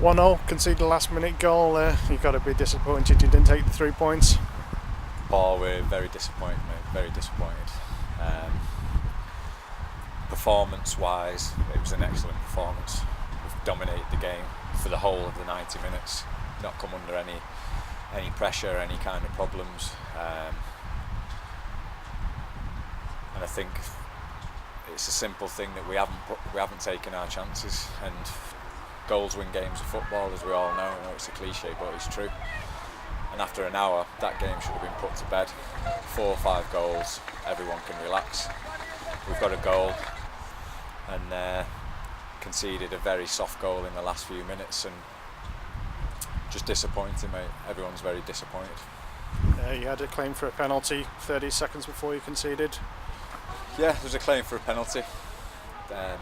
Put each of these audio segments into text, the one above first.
1-0, conceded a last minute goal. You've got to be disappointed you didn't take the 3 points. Paul, we're very disappointed, mate. Very disappointed. Performance-wise, it was an excellent performance. We've dominated the game for the whole of the 90 minutes. Not come under any pressure, any kind of problems. And I think it's a simple thing that we haven't taken our chances. And goals win games of football, as we all know. I know it's a cliche, but it's true. And after an hour, that game should have been put to bed. 4 or 5 goals, everyone can relax. We've got a goal and conceded a very soft goal in the last few minutes, and just disappointing, mate. Everyone's very disappointed. You had a claim for a penalty 30 seconds before you conceded. Yeah, there was a claim for a penalty. The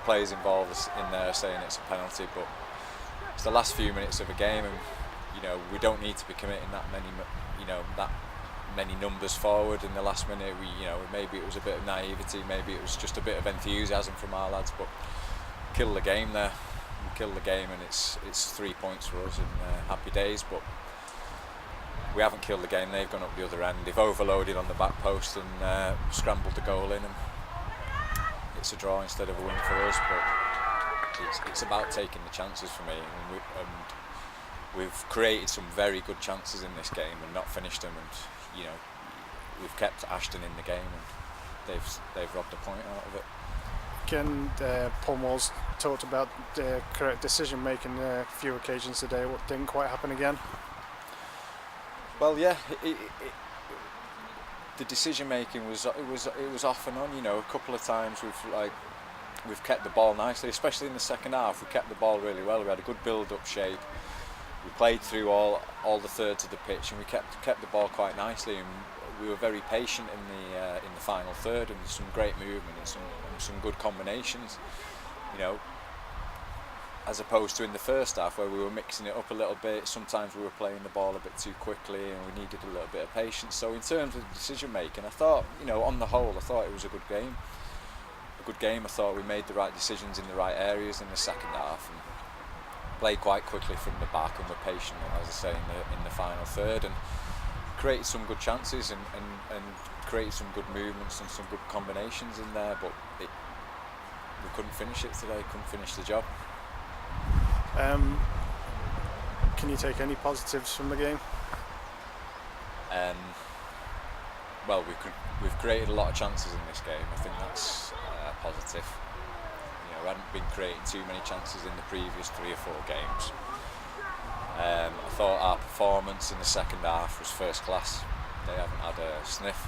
players involved in there are saying it's a penalty, but it's the last few minutes of a game, and we don't need to be committing that many numbers forward in the last minute. Maybe it was a bit of naivety, maybe it was just a bit of enthusiasm from our lads, but kill the game there. We kill the game, and it's 3 points for us, and happy days. But we haven't killed the game. They've gone up the other end. They've overloaded on the back post and scrambled the goal in, and it's a draw instead of a win for us. But it's about taking the chances for me, and we've created some very good chances in this game and not finished them. And we've kept Ashton in the game, and they've robbed a point out of it. Again, Paul Moore's talked about correct decision making a few occasions today. What didn't quite happen again? Well, yeah, the decision making was off and on. A couple of times we've kept the ball nicely, especially in the second half. We kept the ball really well. We had a good build-up shape. We played through all the thirds of the pitch, and we kept the ball quite nicely. And we were very patient in the final third, and some great movement and some good combinations. As opposed to in the first half, where we were mixing it up a little bit. Sometimes we were playing the ball a bit too quickly, and we needed a little bit of patience. So in terms of decision making, I thought, on the whole, I thought it was a good game. I thought we made the right decisions in the right areas in the second half, and played quite quickly from the back, and were patient, as I say, in the final third, and created some good chances and created some good movements and some good combinations in there. But we couldn't finish it today. Couldn't finish the job. Can you take any positives from the game? Well, we've created a lot of chances in this game. I think that's positive. We hadn't been creating too many chances in the previous 3 or 4 games. I thought our performance in the second half was first class. They haven't had a sniff.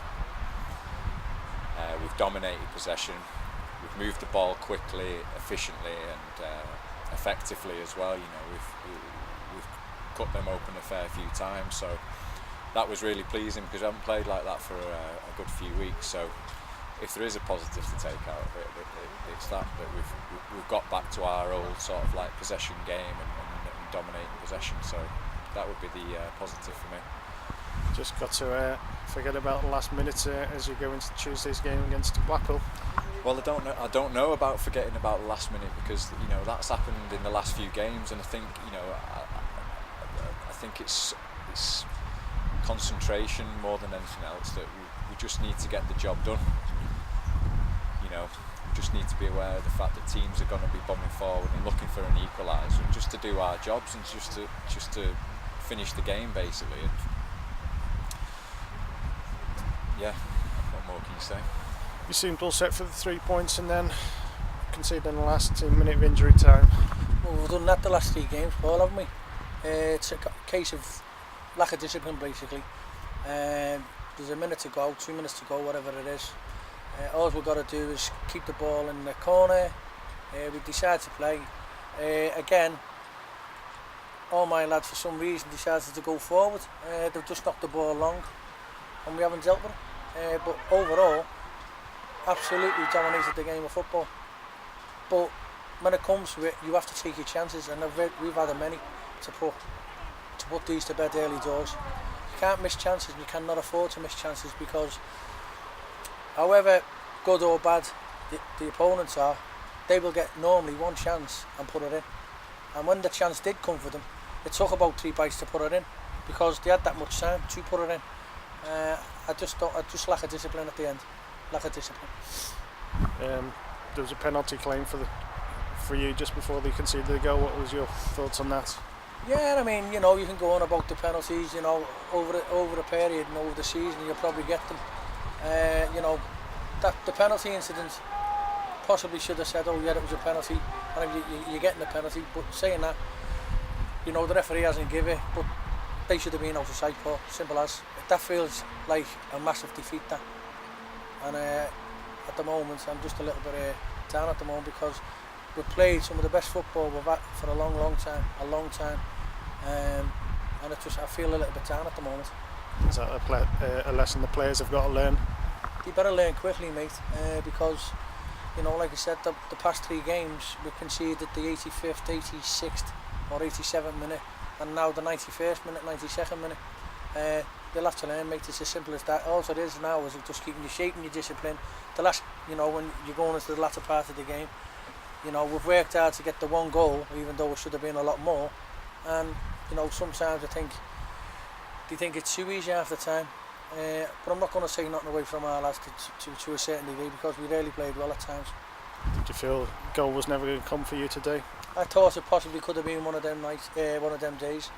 We've dominated possession. We've moved the ball quickly, efficiently, and effectively as well. We've cut them open a fair few times. So that was really pleasing, because I haven't played like that for a good few weeks. So if there is a positive to take out of it, it's that we've got back to our old sort of like possession game and dominating possession. So that would be the positive for me. Just got to forget about the last minute as you go into Tuesday's game against Blackpool. Well, I don't know about forgetting about the last minute, because that's happened in the last few games, and I think I think it's concentration more than anything else, that we just need to get the job done. We just need to be aware of the fact that teams are going to be bombing forward and looking for an equaliser, and just to do our jobs and just to finish the game basically. And yeah, what more can you say? You seemed all set for the 3 points, and then conceded in the last minute of injury time. Well, we've done that the last 3 games, Paul, haven't we? It's a case of lack of discipline, basically. There's a minute to go, 2 minutes to go, whatever it is. All we've got to do is keep the ball in the corner. We decide to play. Again, all my lads for some reason decided to go forward. They've just knocked the ball long, and we haven't dealt with it. But overall, absolutely dominated the game of football. But when it comes to it, you have to take your chances, and we've had a many to put these to bed early doors. You can't miss chances, and you cannot afford to miss chances, because however good or bad the opponents are, they will get normally one chance and put it in. and when the chance did come for them, it took about 3 bites to put it in, because they had that much time to put it in. I just lack of discipline at the end. Lack of discipline. There was a penalty claim for you just before they conceded the goal. What was your thoughts on that? Yeah, I mean, you know, you can go on about the penalties, you know, over a period and over the season, you'll probably get them. You know, that the penalty incident possibly should have said, oh yeah, it was a penalty, and you're getting a penalty. But saying that, you know, the referee hasn't given it, but they should have been out of sight, Paul. Simple as. That feels like a massive defeat, that. And at the moment, I'm just a little bit down at the moment, because we've played some of the best football we've had for a long time, and I feel a little bit down at the moment. Is that a lesson the players have got to learn? You better learn quickly, mate, because, you know, like I said, the past 3 games we conceded the 85th, 86th or 87th minute, and now the 91st minute, 92nd minute. They'll have to learn, mate. It's as simple as that. All it is now is just shaping your discipline. The last, you know, when you're going into the latter part of the game, you know, we've worked hard to get the 1 goal, even though it should have been a lot more. And, you know, sometimes they think it's too easy half the time. But I'm not going to say nothing away from our lads to a certain degree, because we really played well at times. Did you feel the goal was never going to come for you today? I thought it possibly could have been one of them nights, one of them days.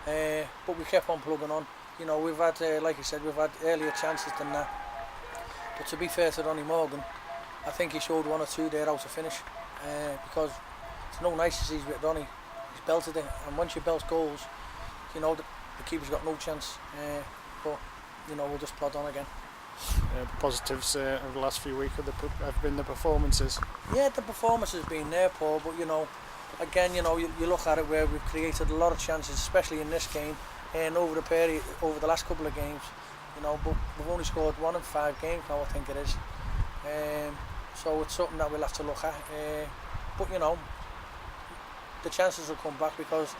But we kept on plugging on. You know, we've had, like I said, we've had earlier chances than that. But to be fair to Ronnie Morgan, I think he showed 1 or 2 there how to finish. Because it's no niceties with Ronnie. He's belted it, and once you belt goals, you know, the keeper's got no chance. But, you know, we'll just plod on again. The positives over the last few weeks have been the performances. Yeah, the performance has been there, Paul, but, you know, again, you know, you look at it where we've created a lot of chances, especially in this game, and over the last couple of games, you know, but we've only scored 1 in 5 games now, I think it is. So it's something that we'll have to look at. But, you know, the chances will come back, because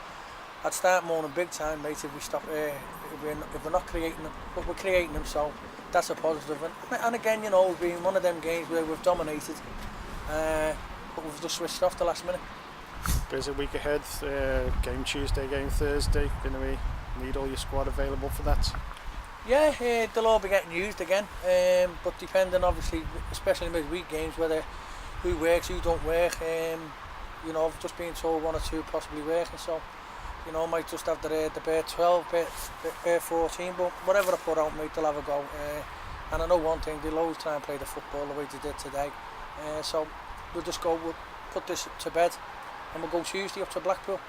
I'd start mourning big time, mate, if we stop, if we're not creating them, but we're creating them, so that's a positive. And again, you know, it's been one of them games where we've dominated, but we've just switched off the last minute. Busy week ahead, game Tuesday, game Thursday. Going to need all your squad available for that? Yeah, they'll all be getting used again, but depending, obviously, especially midweek games, who works, who don't work. You know, I've just been told 1 or 2 possibly working, so, you know, I might just have the bare 12, bare 14, but whatever I put out, mate, they'll have a go. And I know one thing, they'll always try and play the football the way they did today. So we'll put this to bed, and we'll go Tuesday up to Blackpool.